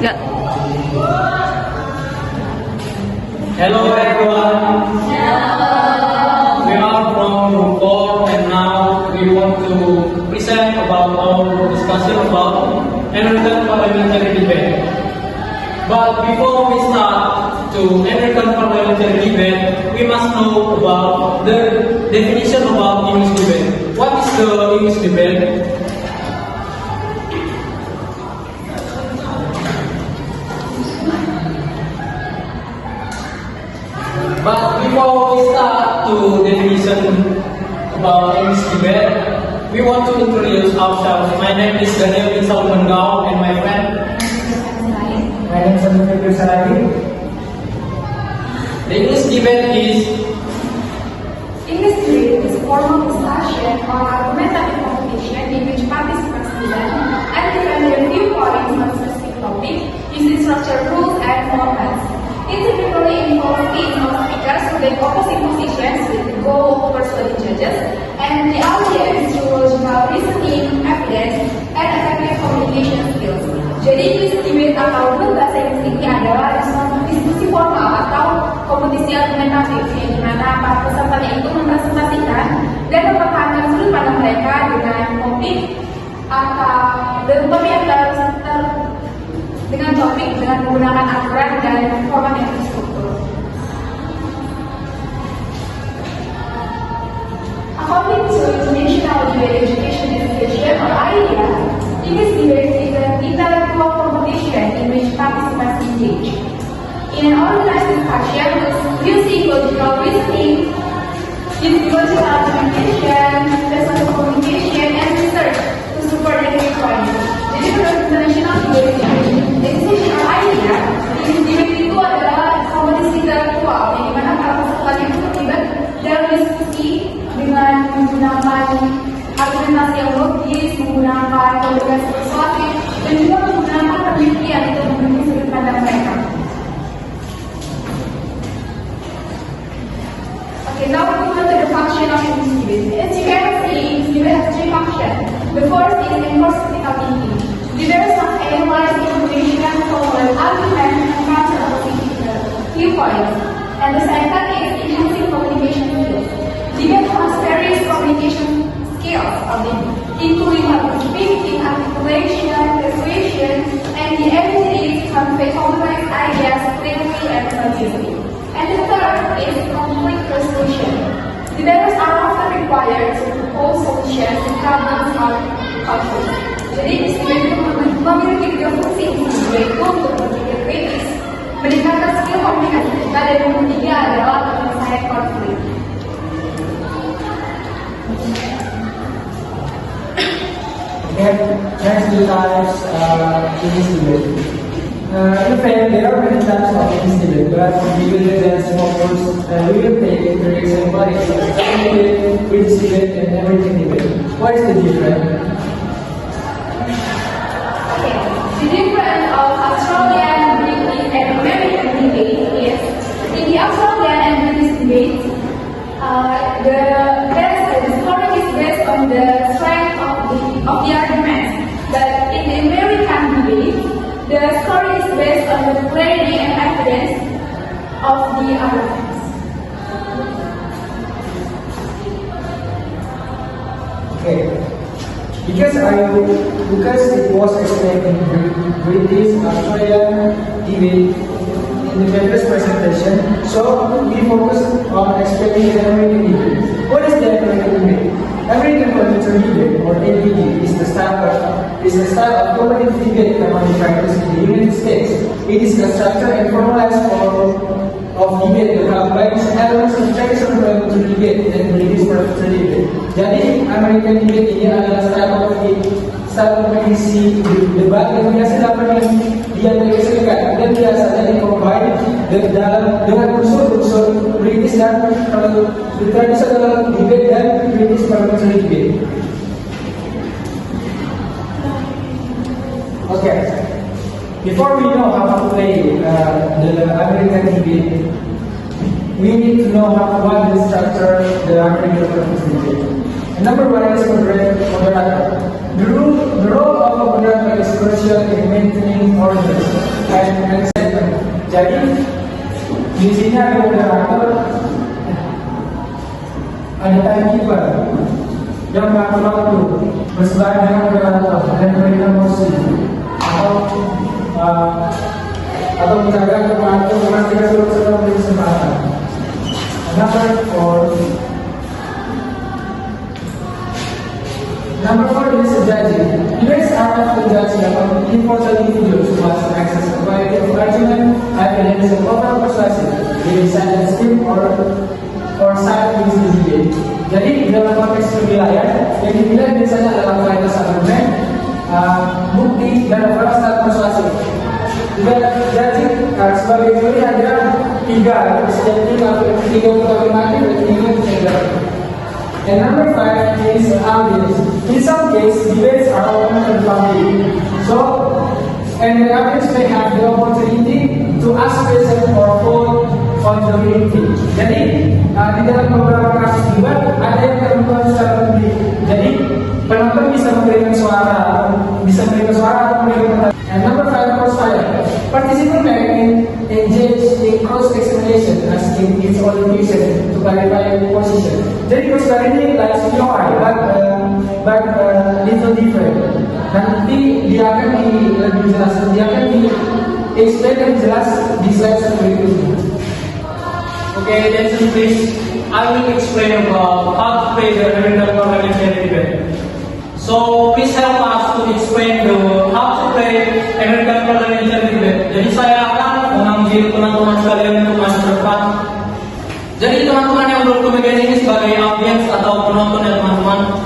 3. Hello everyone. We are from Group 4 and now we want to present about our discussion about American parliamentary debate. But before we start to American parliamentary debate, we must know about the definition about English debate. What is the English debate? But before we start to definition about English debate, we want to introduce ourselves. My name is Daniel bin Salman Gao and my friend. My name is Abdul Salagi. The English debate is English debate is a form of discussion or argumentative competition in which participants present and defend their viewpoints on a specific topic using structured rules and formats. It typically involves eight speakers who take opposing positions with the goal of persuading judges and the audience through logical reasoning, evidence, and effective communication skills. Jadi English debate atau bahasa Inggris ini adalah suatu diskusi formal atau kompetisi argumentatif yang dimana para pesertanya itu mempresentasikan dan mempertahankan sudut pandang mereka dengan topik dengan menggunakan aturan dan format yang terstruktur. According to International Debate Education Association or IDEA, English debate is an intellectual competition in which participants engage in an organized discussion using logical reasoning, logical argumentation, personal communication, and research to support their viewpoints. Jadi menurut International Debate Education or IDEA, English debate itu adalah kompetisi intelektual yang dimana para pesertanya itu terlibat dalam diskusi dengan menggunakan argumentasi yang logis, menggunakan komunikasi persuasif, dan juga menggunakan penelitian untuk membentuk sudut pandang mereka. Okay, now we move on to the function of English debate. As you can see, English debate has three functions. The first is enforce critical thinking. Debaters must analyze information, formulate arguments, and counter opposing viewpoints. And the second is enhancing communication skills. Debate has various communication skills, including public speaking, articulation, persuasion, and the ability to convey complex ideas clearly and concisely. And the third is conflict resolution. Debaters are often required to propose solutions to problems or conflicts. Jadi, debate itu memiliki tiga fungsi, yaitu untuk berpikir kritis, meningkatkan skill komunikasi kita, dan yang ketiga adalah penyelesaian konflik. Okay, next two types English debate. In fact, there are many types of English debate, but we will present some of those. We will take for example, debate, British debate, and American debate. What is the difference? The difference of Australian, British, and American debate is in the Australian and British debate, the scoring is based on the strength of the arguments. But in the American debate, the scoring is based on the clarity and evidence of the arguments. Okay. Because it was explained in British Australian debate in the previous presentation, so we focus on explaining the American debate. What is the American debate? American parliamentary debate, or APD, is the style of competitive debate commonly practiced in the United States. It is a structured and formalized form of debate that combines elements of traditional parliamentary debate dan British parliamentary debate. Jadi, American debate ini adalah style kompetisi debat yang biasa dapat di Amerika Serikat dan biasanya dikombine dengan unsur-unsur British dan traditional debate dan British parliamentary debate. Okay. Before we know how to play the American debate, we need to know what the structure the American debate. Number one is moderator. The role of a moderator is crucial in maintaining order. Jadi di sini ada moderator, ada timekeeper yang mengatur waktu berseberangan dengan moderator dan memberikan mosi atau menjaga atau mengatur memastikan seluruh peserta memberi kesempatan. Number four is judging. Debates are often judged about important individuals who must access a variety of argument, evidence, and overall persuasive. They decide on scheme or side with the debate. Jadi dalam konteks penilaian, yang dinilai biasanya adalah kualitas argumen, bukti, dan overall style persuasif. Judging sebagai juri ada tiga, setiap tiga untuk afirmatif dan tiga untuk negatif. And number five is audience. In some cases, debates are open to the public. And the audience may have the opportunity to ask questions or vote on the meeting. Jadi, di dalam beberapa kasus debat ada yang terbuka secara publik. Jadi, penonton bisa memberikan suara atau memberikan. And number five, crossfire. Participants may engage in cross-examination, asking its own question to clarify the position. Jadi crossfire ini like CPOI, but little different. Nanti dia akan lebih jelas, dia akan di-explain lebih jelas di slide berikutnya. Okay, attention please. I will explain about how to play the American parliamentary debate. So please help us to explain how to play American parliamentary debate. Jadi saya akan memanggil teman-teman sekalian untuk masuk ke depan. Jadi teman-teman yang belum kebagian ini sebagai audiens atau penonton ya teman-teman.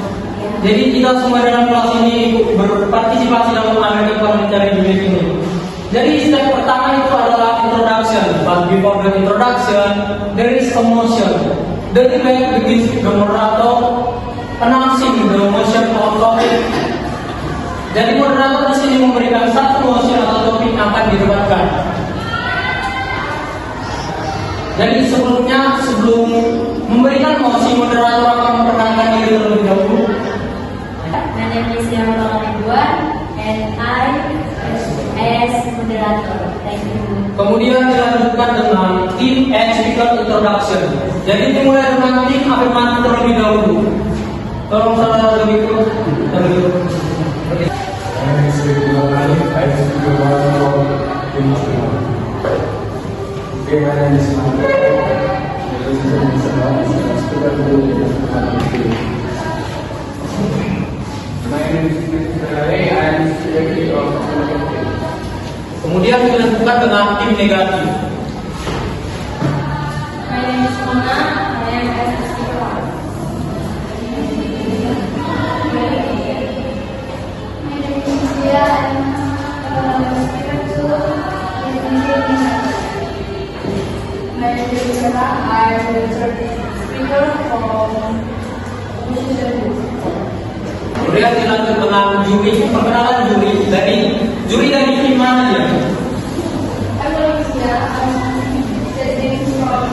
Jadi kita semua dalam kelas ini berpartisipasi dalam American parliamentary debate ini. Jadi step pertama itu adalah introduction. But before the introduction, there is a motion. The debate begins with the moderator announcing the motion or topic. Jadi moderator di sini memberikan satu motion atau topik yang akan didebatkan. Jadi sebelum memberikan mosi, moderator akan memperkenalkan diri terlebih dahulu. My name is Yamala Ridwan and I as moderator. Thank you. Kemudian dilanjutkan dengan team and speaker introduction. Jadi dimulai dengan tim afirmatif terlebih dahulu. Tolong saudara terlebih. Kemudian dilanjutkan dengan tim negatif. My name is Mona. I am as a speaker. My name is Sia. I'm speaker two. My name is Sarah. I'm the third speaker from opposition group. Kemudian dilanjut dengan juri, perkenalan juri dari tim mana ya? I'm going to Sia. I'm sitting from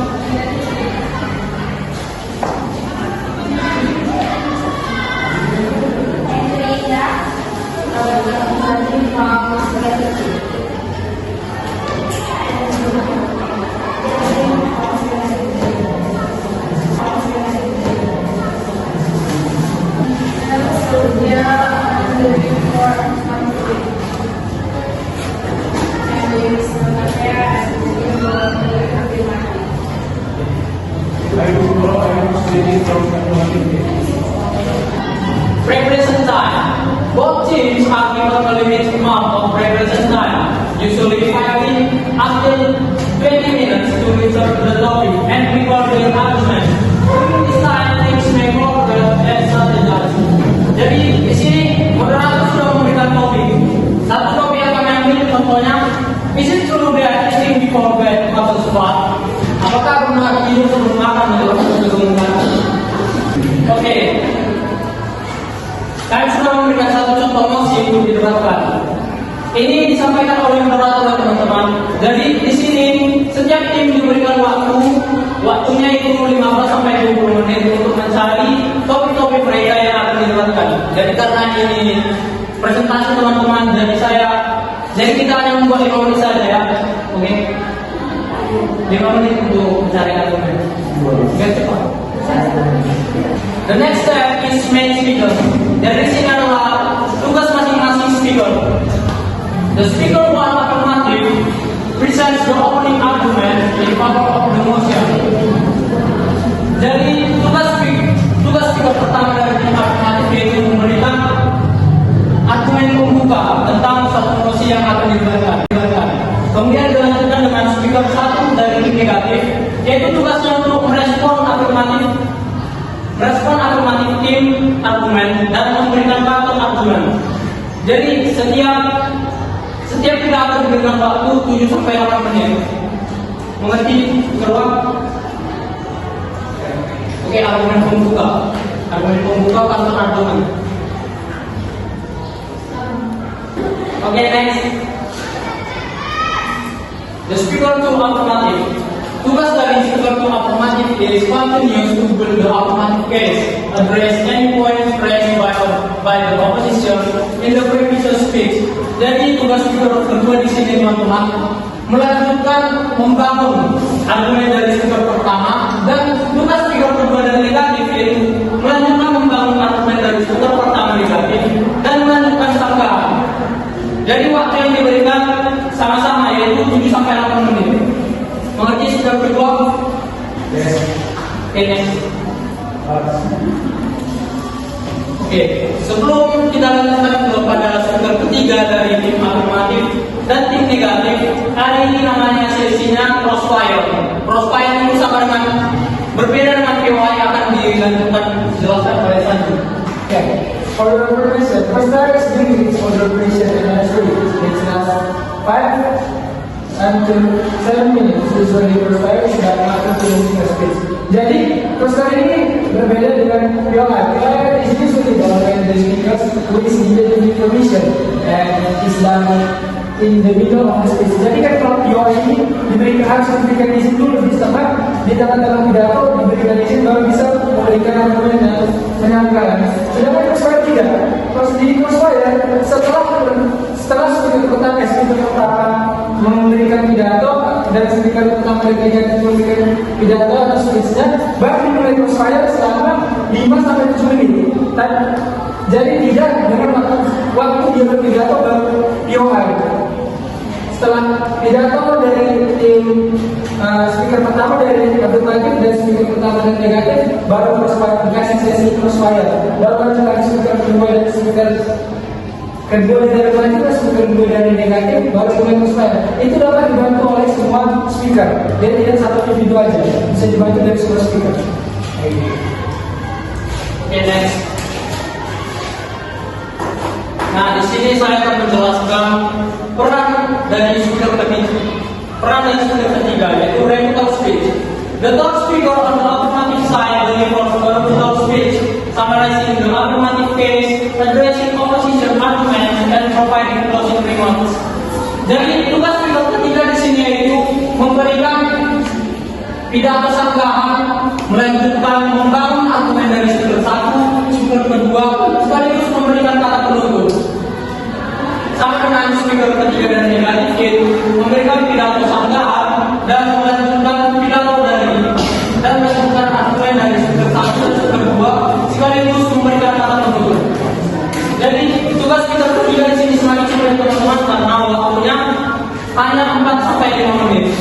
Preparation time. Both teams are given a limited amount of preparation time, usually 5 until 20 minutes to research the topic and prepare their argument. During this time, teams may forget and strategize. Jadi di sini moderator sudah memberikan topik. Satu topik yang kami ambil contohnya, is it true that eating before bed causes fat? Apakah benar tidur sebelum makan menyebabkan kegemukan? Oke. Kami sudah memberikan satu contoh mosi untuk didebatkan. Ini disampaikan oleh moderator teman-teman. Jadi di sini setiap tim diberikan waktunya itu 15 sampai 20 menit untuk mencari topik-topik mereka yang akan didebatkan. Jadi karena ini presentasi teman-teman dari saya, jadi kita hanya membuat 5 menit saja ya. Oke. menit untuk mencari argumen. Biar cepat. The next step is main speaker. Dari sini adalah tugas masing-masing speaker. The speaker one affirmative presents the opening argument in favor of the motion. Jadi tugas speaker pertama dari tim afirmatif yaitu memberikan argumen pembuka tentang satu mosi yang akan didebatkan. Kemudian dilanjutkan dengan speaker satu dari tim negatif, yaitu tugasnya untuk merespon afirmatif tim argumen dan memberikan counter argumen. Jadi setiap kita akan diberikan waktu 7 sampai 8 menit. Mengerti keluar? Oke, argumen pembuka counter argumen. Oke, next. The speaker to affirmative. Tugas dari speaker to affirmative is continues to build the affirmative case, address any points raised by the opposition in the previous speech. Jadi tugas speaker kedua di sini teman-teman melanjutkan membangun argumen dari speaker pertama, dan tugas speaker kedua dari negatif yaitu melanjutkan membangun argumen dari speaker pertama negatif dan melanjutkan sanggahan. Jadi waktu yang diberikan sama-sama yaitu 7 sampai 8 menit. Mengerti speaker kedua? Yes. Oke, next. Oke, sebelum kita lanjutkan kepada speaker ketiga dari tim afirmatif dan tim negatif, hari ini namanya sesinya crossfire. Crossfire itu sama dengan berbeda dengan POI yang akan dilanjutkan jelaskan oleh Sanju. Okay. For your information, first time is giving its for your information and answer it. It's last 5 until 7 minutes. Usually first time is that after finishing a speech. Jadi, first time ini berbeda dengan POI. POI is usually done when the speakers who is given information and is done in the middle of the speech. Jadi kan kalau POI ini diberikan harus diberikan izin dulu di tempat di tengah-tengah pidato diberikan izin baru bisa memberikan argumen dan penangkalan. Sedangkan crossfire tidak. Terus di crossfire setelah speaker pertama memberikan pidato dan speaker pertama memberikan pidato atau speechnya, baru dimulai crossfire selama 5 sampai 7 menit. Jadi tidak dengan waktu dia berpidato baru POI. Setelah pidato dari tim speaker pertama dari afirmatif dan speaker pertama dan negatif, baru dikasih sesi crossfire. Baru lanjutkan speaker kedua dan speaker kedua dari afirmatif dan speaker kedua dari negatif, baru mulai crossfire. Itu dapat dibantu oleh semua speaker. Jadi tidak satu individu aja, bisa dibantu dari semua speaker. Oke, next. Nah, di sini saya akan menjelaskan peran dari speaker ketiga, yaitu rebuttal speech. The third speaker on the affirmative side delivers a rebuttal speech, summarizing the affirmative case, addressing opposition arguments, and providing closing remarks. Jadi tugas speaker ketiga di sini yaitu memberikan pidato sanggahan, melanjutkan membangun argumen dari speaker satu, speaker kedua, sekaligus memberikan kata penutup. Sama dengan speaker ketiga dan negatif yaitu memberikan pidato sanggahan dan melanjutkan pidato dan melanjutkan argumen dari speaker satu dan speaker kedua, sekaligus memberikan kata penutup. Jadi tugas speaker ketiga di sini semakin sulit teman-teman karena waktunya hanya 4 sampai 5 menit.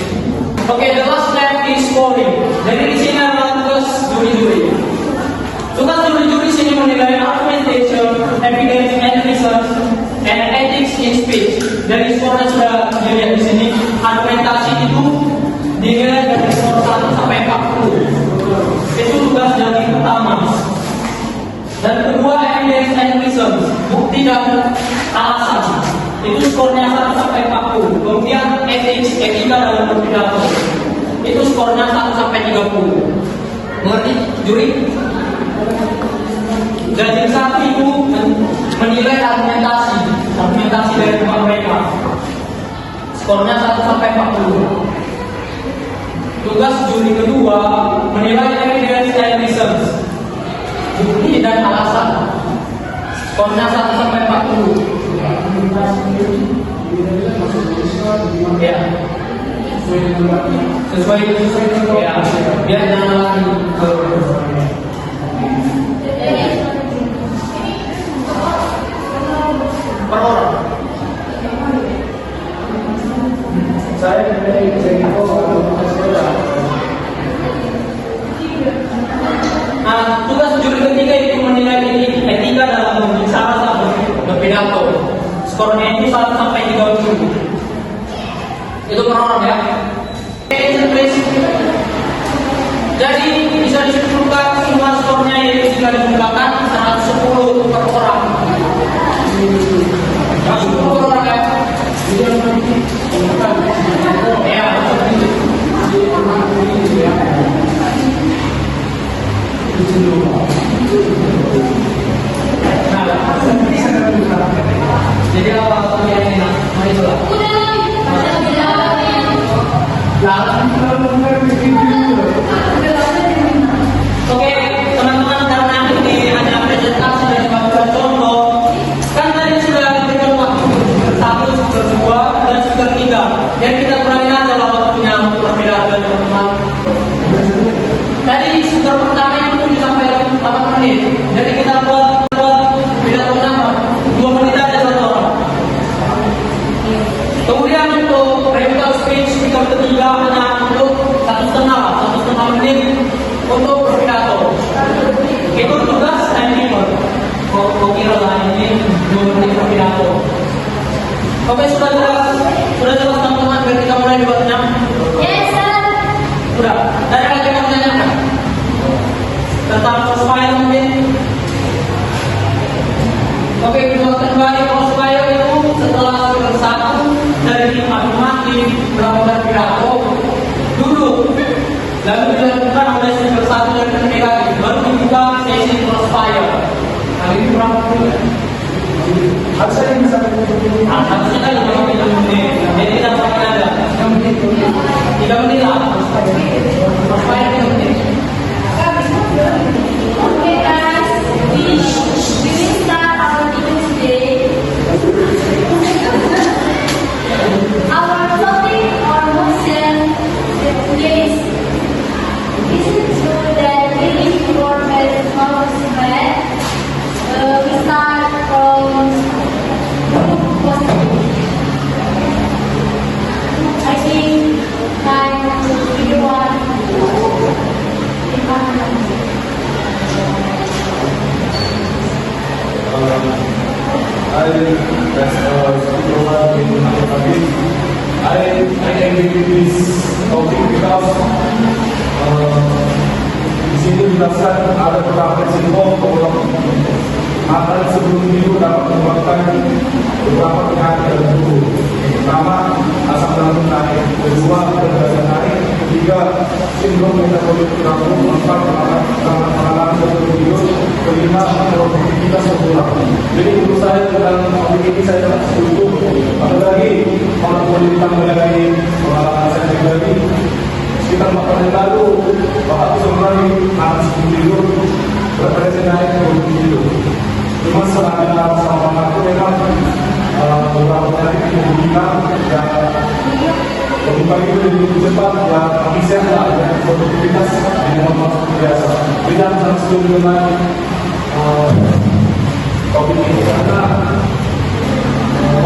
Oke, the last step is scoring. Jadi di sini adalah tugas juri-juri. Tugas juri-juri sini menilai argumentation, evidence, and research, and ethics in speech. Dari skornya sudah dilihat di sini. Argumentasi itu dinilai dari skor 1 sampai 40. Itu tugas dari pertama. Dan kedua, evidence and research, bukti dan alasan. Itu skornya 1 sampai 40. Kemudian ethics, etika dalam berpidato. Itu skornya 1 sampai 30. Mengerti juri? Dan yang satu itu menilai argumentasi dari mereka. Skornya 1 sampai 40. Tugas juri kedua menilai evidence and research, bukti dan alasan. Skornya 1 sampai 40. Ya. sesuai ya, biar jangan lagi per orang. Saya dari Jeko atau Sekolah. Nah, tugas juri ketiga itu menilai etika dalam berbicara atau berpidato. Skornya itu 1 sampai 30. Itu per orang ya. Jadi bisa disimpulkan semua skornya yaitu jika dijumlahkan 110 per orang. 110 per orang ya. Ya. Jadi apa yang enak? Mari coba. Oke, teman-teman, karena ini hanya presentasi dan juga contoh, kan tadi sudah diberikan waktu 1, 2, dan 3. Dan kita kurangi aja lah waktunya untuk perbedaan teman-teman. Tadi sudah pertama itu disampaikan 8 menit. Jadi kita buat pidato nama 2 menit aja satu orang. Kemudian untuk practical speech speaker ketiga hanya untuk 1,5 menit untuk berpidato. Itu tugas timekeeper. Kau kira lah ini 2 menit berpidato. Oke, sudah jelas teman-teman, biar kita mulai debatnya. Yes, sir. Sudah. Dari lagi mau menanyakan tentang crossfire mungkin. Oke, kita kembali crossfire itu setelah speaker 1 dari tim masing-masing melakukan pidato duduk, lalu dilanjutkan oleh speaker 1 dan ketiga lagi, baru dibuka sesi crossfire. Nah, ini kurang lebih. Harusnya ini bisa Harusnya kan 5 menit. Jadi kita pakai ada 3 menit lah. Crossfire 3 menit. Okay, guys, we will start our meeting today. Our topic or motion today is it true that living before marriage is bad? We start from positive. I think time to video one. I agree with this topic because di sini dijelaskan ada beberapa risiko makan sebelum tidur dapat menyebabkan beberapa penyakit dalam tubuh. Pertama, asam lambung naik. Kedua, berat naik. Ketiga, sindrom metabolik terganggu. Keempat, pengalaman sebelum tidur. Kelima, produktivitas berkurang. Jadi menurut saya dalam topik ini saya sangat setuju. Apalagi kalau boleh ditambah lagi pengalaman saya pribadi. Sekitar 4 tahun lalu, Bapak sebenarnya makan sebelum tidur. Berat naik sebelum tidur. Cuma setelah ada sama aku memang beberapa kali kita dan pagi itu lebih cepat ya bisa lah ya produktivitas yang normal biasa. Tidak sangat setuju dengan topik ini karena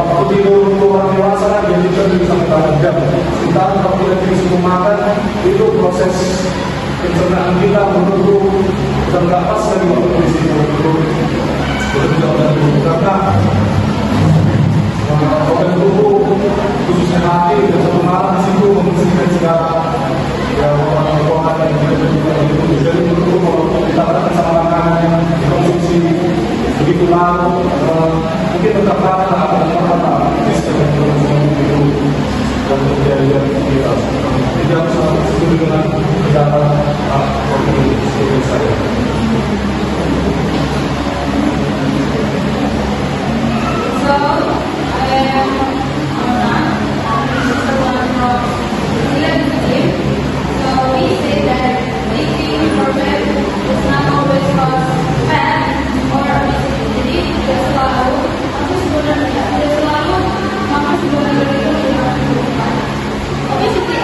waktu tidur orang dewasa jadi lebih sampai 8 jam. Kita kalau kita sebelum makan itu proses pencernaan kita menunggu dan nggak pas lagi waktu di sini karena organ tubuh khususnya hati dan satu malam di situ membersihkan segala ya orang-orang yang itu. Jadi menurut kalau kita berada sama makanan yang dikonsumsi begitu lama mungkin tetap rata apa sistem yang itu dan terjadi kita tidak sangat setuju dengan pendapat seperti saya. So, I am someone from team. So we say that eating for men is not always cause fat or obesity. Jadi selalu makan sebelum tidur. Obesity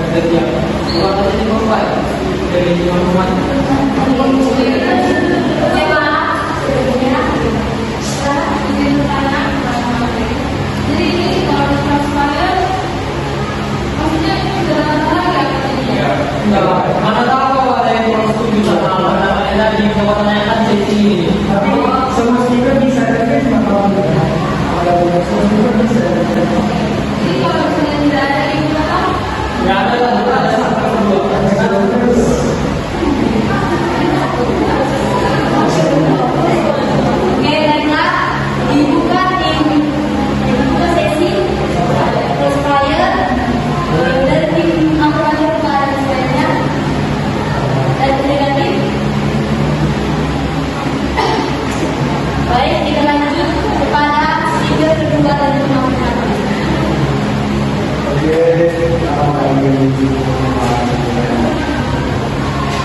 dari yang keluar dari Mumbai, dari Muhammad. Jadi ini kalau transparan, maksudnya sudah lagi apa jadinya? Mana tahu kalau ada yang kurang setuju sama pandangan yang tadi, coba tanyakan sesi ini. Tapi semestinya bisa saja cuma kalau ada semestinya bisa. Jadi kalau misalnya tidak ada yang bilang, Nggak ada lah, kita ada satu dua. oke, baiklah, dibuka sesi crossfire dari tim amperator ke arah selanjutnya dan negatif. Baik, kita lanjut kepada speaker kedua dari tim amperator. Oke,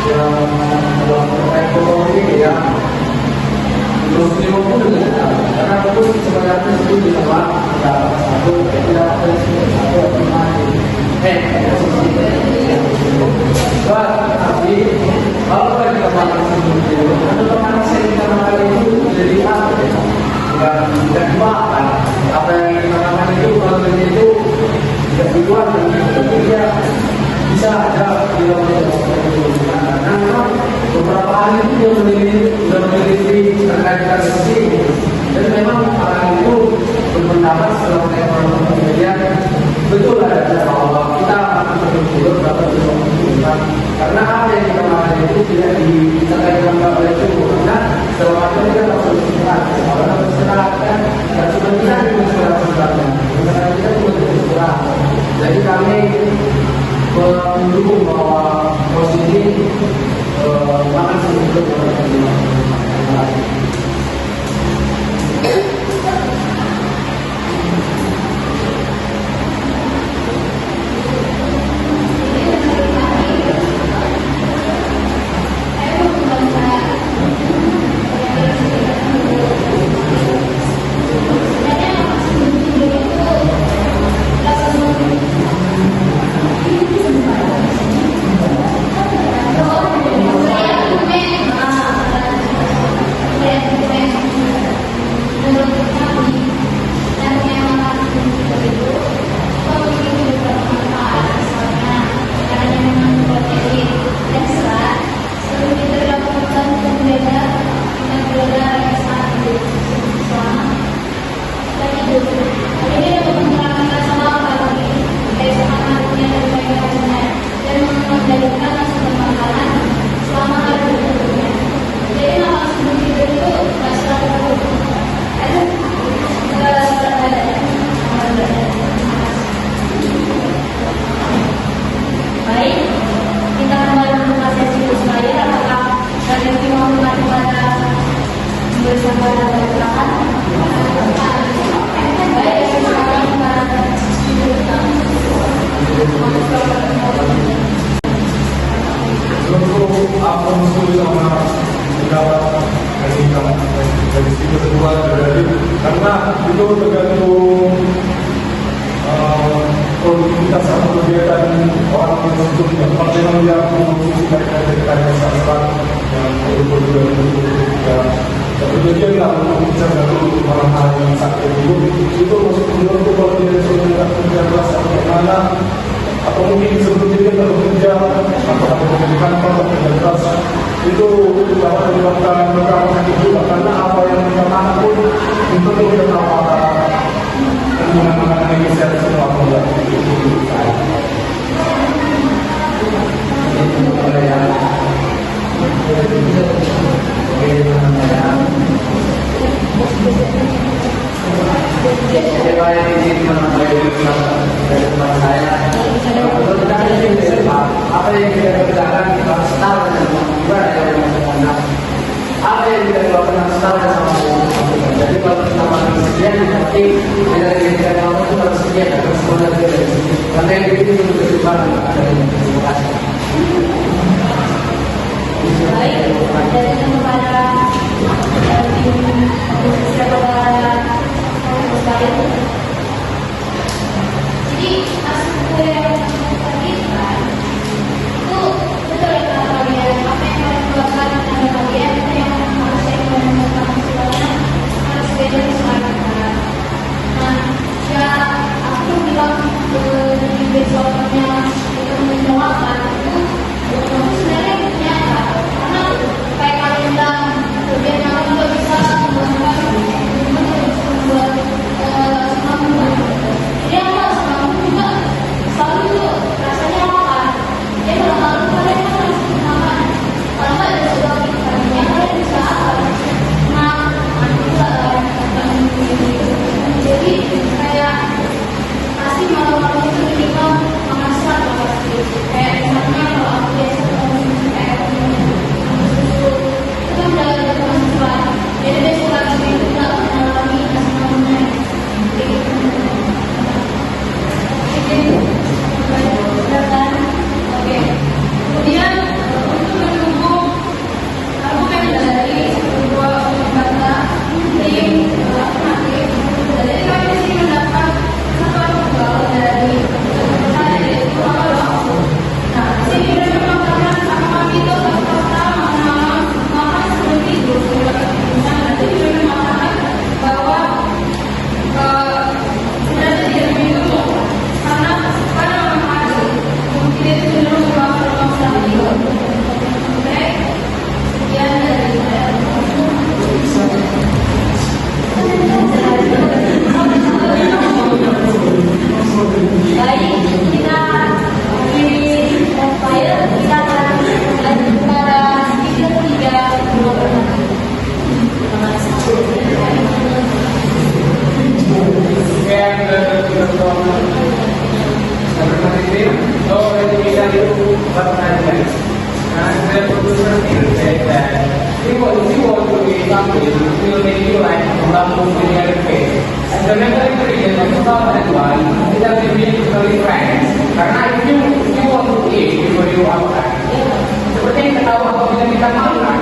yang ekonomi ya, terus 50 karena terus sebenarnya itu di tempat dapat satu, tidak ada satu tapi kalau kita makan seperti itu, ada teman saya kita makan itu jadi apa ya? Tidak dimakan. Apa yang kita makan itu kalau begitu tidak dibuat dan dia bisa ada di dalam karena memang beberapa hal itu dia memiliki terkait kasus ini dan memang orang itu berpendapat setelah ekonomi kemudian betul ada bahwa kita akan betul-betul dapat berpendapat karena apa yang kita makan itu tidak dikaitkan oleh itu karena selama itu kita harus beristirahat karena beristirahat kan dan cuma kita di beristirahat karena kita cuma beristirahat jadi kami mendukung bahwa posisi makan sebelum terima kasih. Baik, kita kembali ke sesi Kusmaya. Apakah ada yang mau kepada bersama dan silakan. Baik, silakan para Untuk apa musuh sama pendapat dari situ kedua dari karena itu tergantung produktivitas atau kegiatan orang yang untuk partai yang mengusung dari sastra yang produk kemudian lah untuk bicara dulu orang hal yang sakit itu masuk menurut kalau tidak sudah kerja keras atau mana atau mungkin sebelum dia bekerja atau bekerja kantor atau kerja keras itu dapat menyebabkan beberapa sakit juga karena apa yang kita makan pun itu tidak tahu apa menggunakan Indonesia semua produk Siapa yang ingin menambah dari teman saya? Kalau kita ingin apa yang kita kerjakan kita harus tahu gimana yang kita apa yang kita lakukan harus tahu sama jadi kalau kita masih sekian nanti dengan yang kita mau itu harus sekian harus semua dari karena yang begitu itu kesimpulan ada yang terima kasih. baik, dari kepada siapa jadi asal yang tadi dari pertanyaan. Nah, the producer here said that if you want to be something, it will make you like Rambo Senior Face. And the mental region of 2001 is that we need to be friends. Karena if you want to eat before you makan, seperti yang kita tahu apabila kita makan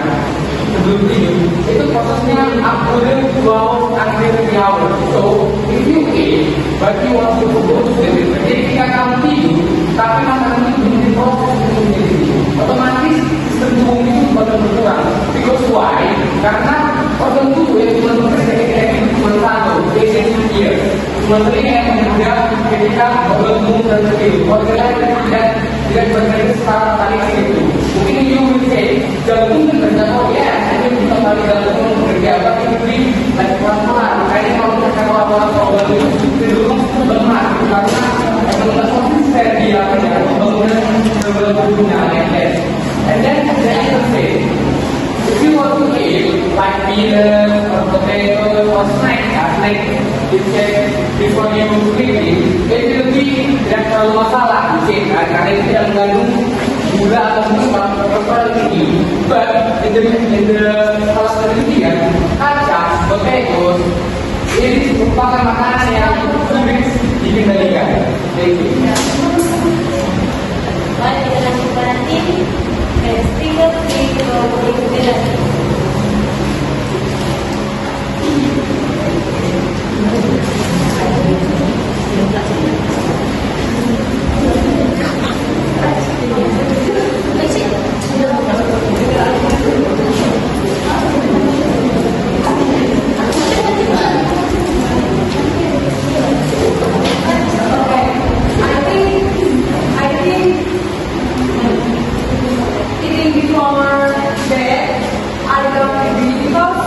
sebelum tidur, itu prosesnya up to 12 until 3 hours. So, if you eat, but you want to go to sleep, jadi ketika kamu tidur, tapi makanan itu belum diproses sebelum tidur, otomatis sistem tubuh itu bakal berkurang. Because why? Karena organ tubuh yang cuma bekerja itu cuma satu, yaitu ear. Cuma telinga yang bekerja ketika organ tubuh dan tidur. Organ lain tidak bekerja secara tarik itu. Mungkin you will say, jantung bekerja, oh ya, ini bisa tarik jantung bekerja, tapi ini lagi pelan-pelan. Kayaknya kalau kita orang organ itu tidur lemah, karena organ konsisten dia pembangunan organ tubuhnya lemes. And then the other say, if you want to eat like peanuts or potatoes or snacks, like you check before you sleep, it will be tidak terlalu masalah, karena itu tidak mengandung gula atau sesuatu tinggi. But in the salah satu penelitian, kacang, potatoes, ini merupakan makanan yang sulit dikendalikan. Thank you. Baik, kita lanjut nanti. Speaker berikutnya. Eating before bed, I don't agree because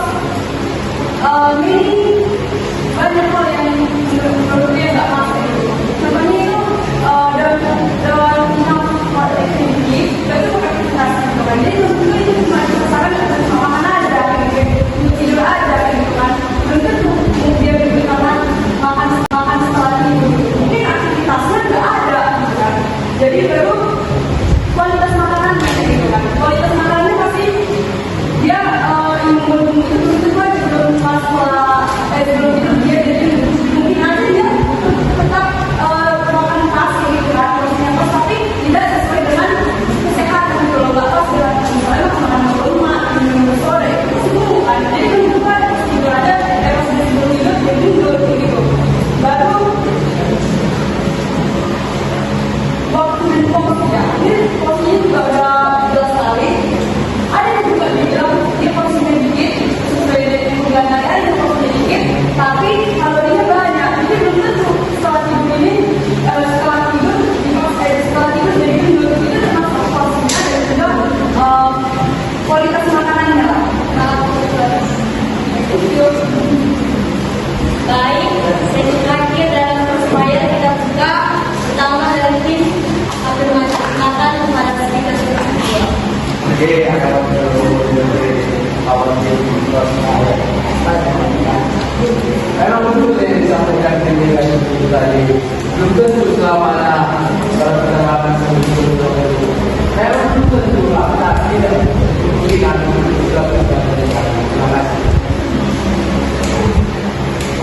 many banyak hal yang menurut dia nggak masuk. Contohnya itu dalam hal activity, itu bukan aktivitas bukan. Jadi menurut itu cuma saran ada makanan aja, tidur aja gitu kan. Belum tentu dia berbicara makan setelah tidur. Mungkin aktivitasnya nggak ada gitu kan. Jadi baru kualitas makanannya gitu kan. Kualitas makanannya pasti dia yang itu kan sebelum sebelum itu dia jadi mungkin aja dia tetap makan pas gitu kan, porsinya pas tapi tidak sesuai dengan kesehatan gitu loh, nggak pas ya. Misalnya makan rumah minum sore itu semua kan, jadi kan itu kan tidur aja pas sebelum tidur dia tidur gitu. Baru waktu dan porsinya, ini porsinya juga udah jelas sekali. Ada yang juga bilang dia porsinya dikit, sesuai dengan bulan tadi ada yang porsinya dikit, tapi kalau dia banyak, jadi belum tentu setelah tidur ini, setelah tidur jadi tidur itu termasuk porsinya dan juga kualitas makanannya lah. Baik, sesi terakhir dalam supaya kita buka pertama dari tim afirmasi makan kepada speaker selanjutnya. Oke, akan awal karena menurut yang disampaikan ini tadi belum tentu selamanya dalam penerapan sebelum itu. Karena belum tentu kita tidak memberikan terima kasih.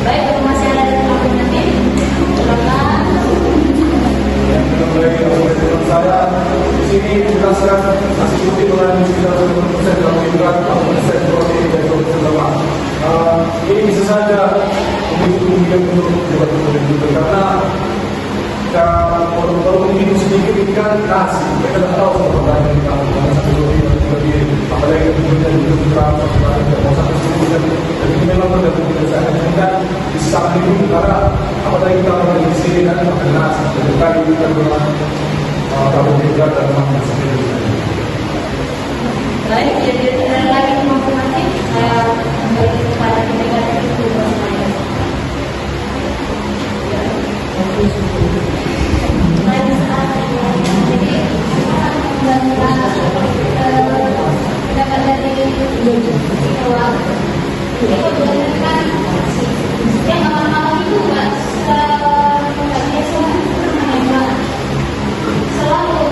Baik, untuk masih ada di belakang nanti, silakan. Yang kedua saya di sini jelaskan nasi putih mengandung sekitar 20% dalam hidrat, 40% protein dan 20% lemak. Ini bisa saja kemudian untuk betul karena kalau minum sedikit ini kan nasi, kita tidak tahu seberapa banyak kita menggunakan satu lebih apalagi kemudian juga berapa mau satu sedikit dan ini memang tergantung kita saya dan bisa minum karena apalagi kita orang di sini kan makan nasi dan tadi kita memang karbohidrat dan lemak yang sedikit. Baik, jadi ada lagi konfirmasi. Saya kembali kepada kita itu semuanya. Jadi pendapat dari bahwa ini berdasarkan yang awal-awal itu nggak biasa selalu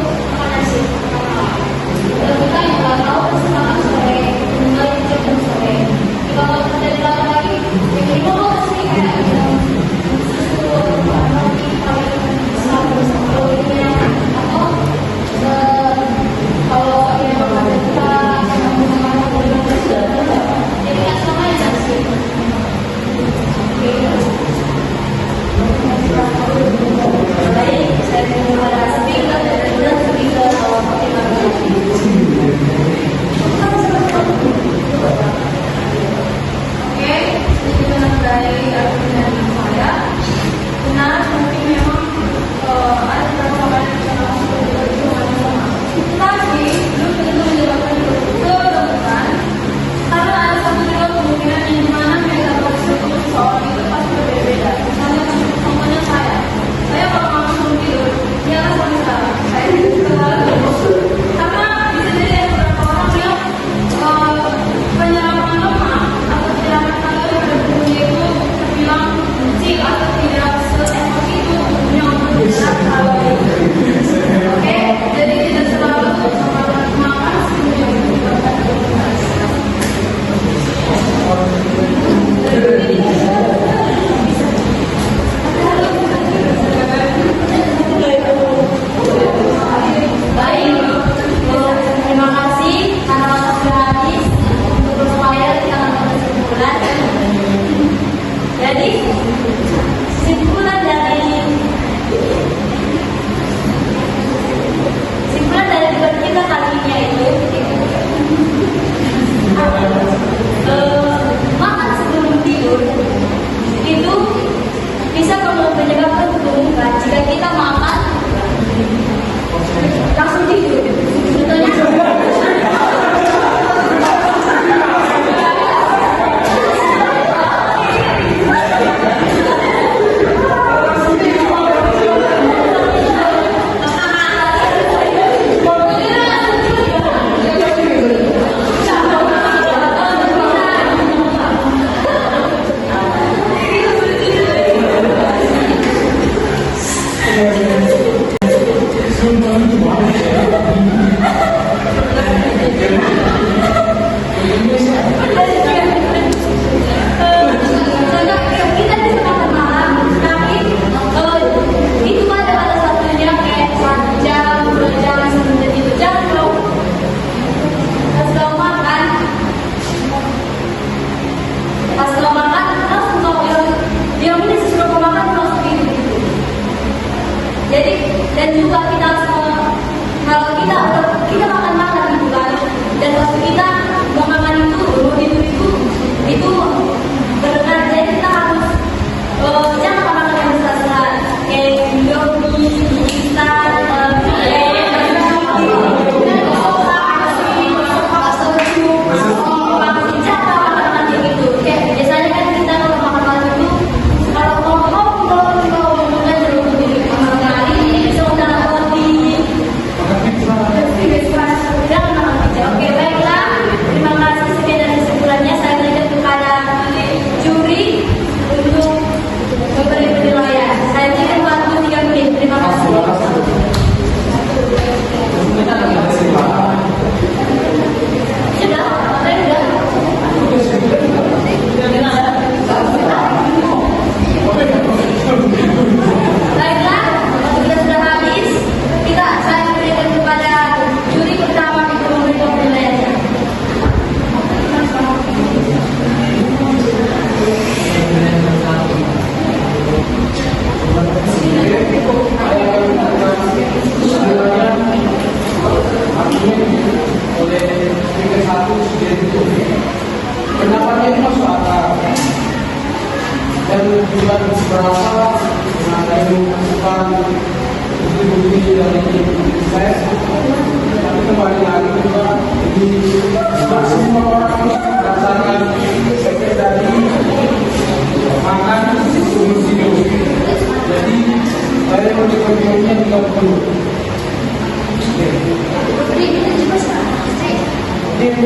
Jadi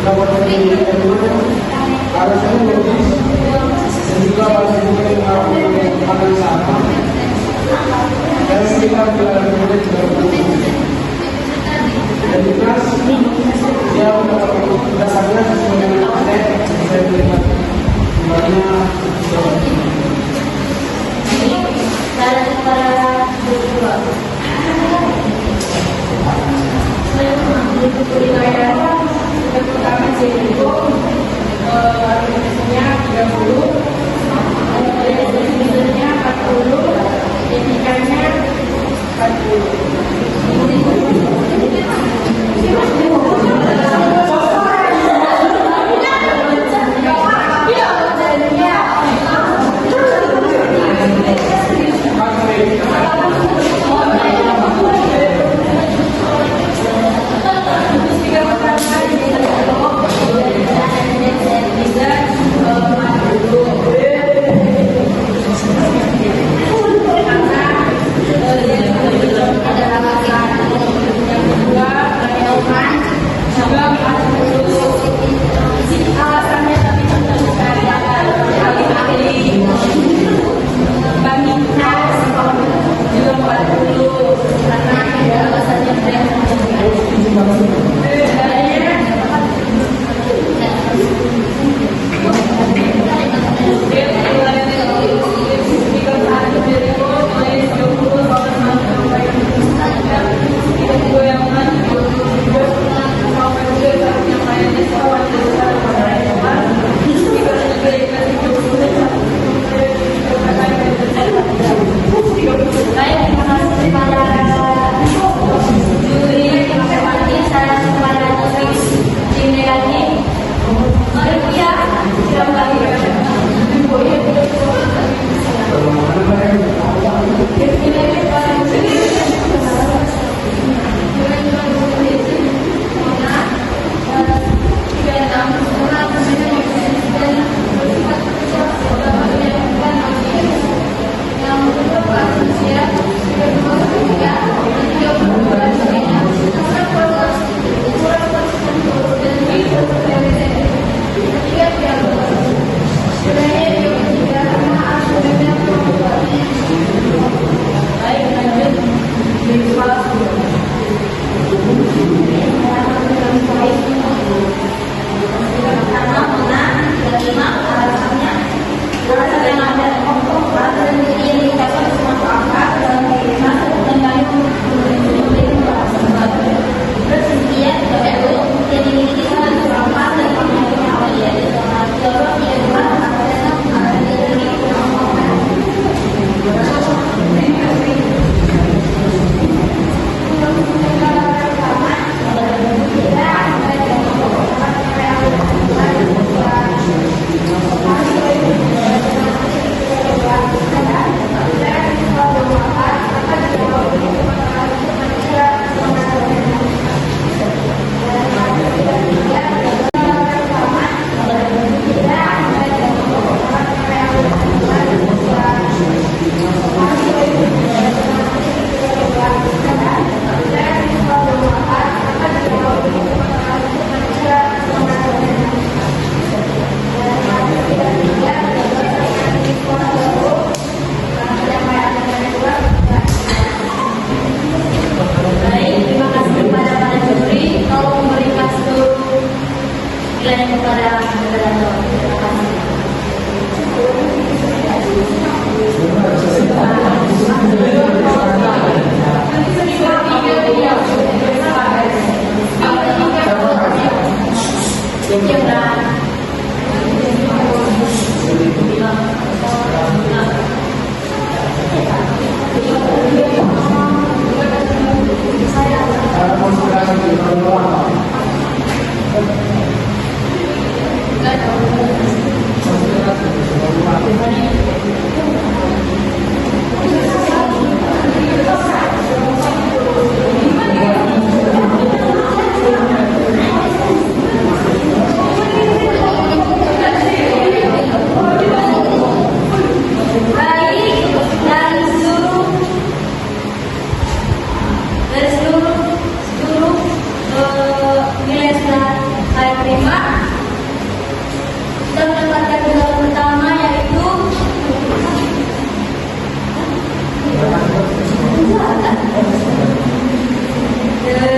pendapat dari kedua harusnya logis dan juga masih mungkin mengawal sama. Dan kita bila kemudian juga dan juga dia dasarnya sesuai dengan teks saya melihat dimana yang pertama Jericho, organisasinya 30, organisasinya 40, etikanya 1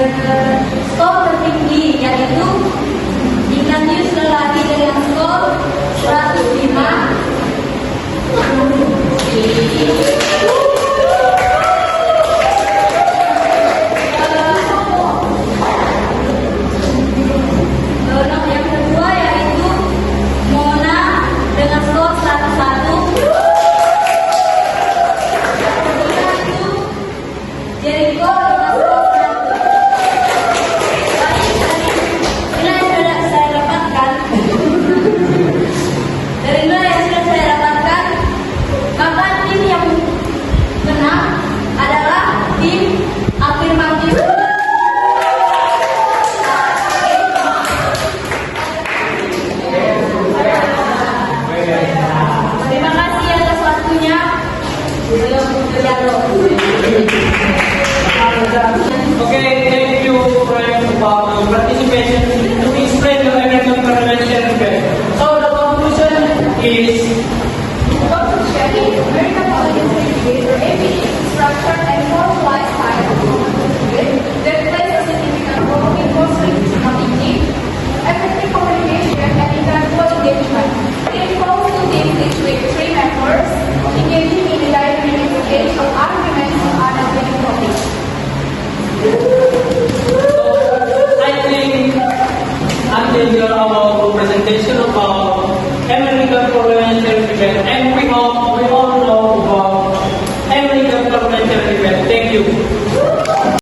berskor tertinggi, yaitu Ignatius lelaki dengan skor 105. Yang kedua yaitu Mona dengan skor 101. Ketiga itu Jericho dengan skor 100. Baik, ini yang sudah saya dapatkan. Dari nilai yang sudah saya dapatkan, maka tim yang menang adalah tim afirmatif. Terima kasih atas waktunya. Belum berdialog. Okay, thank you friends about the participation to explain the American Parliamentary debate. So the conclusion is Conclusion is American parliamentary debate or APD is structured and formalized style of debate that plays a significant role in fostering critical thinking, effective communication, and intellectual engagement. It involves two teams each with three members engaging in a dynamic exchange of arguments on a given topic. I think until your our presentation about American Parliamentary debate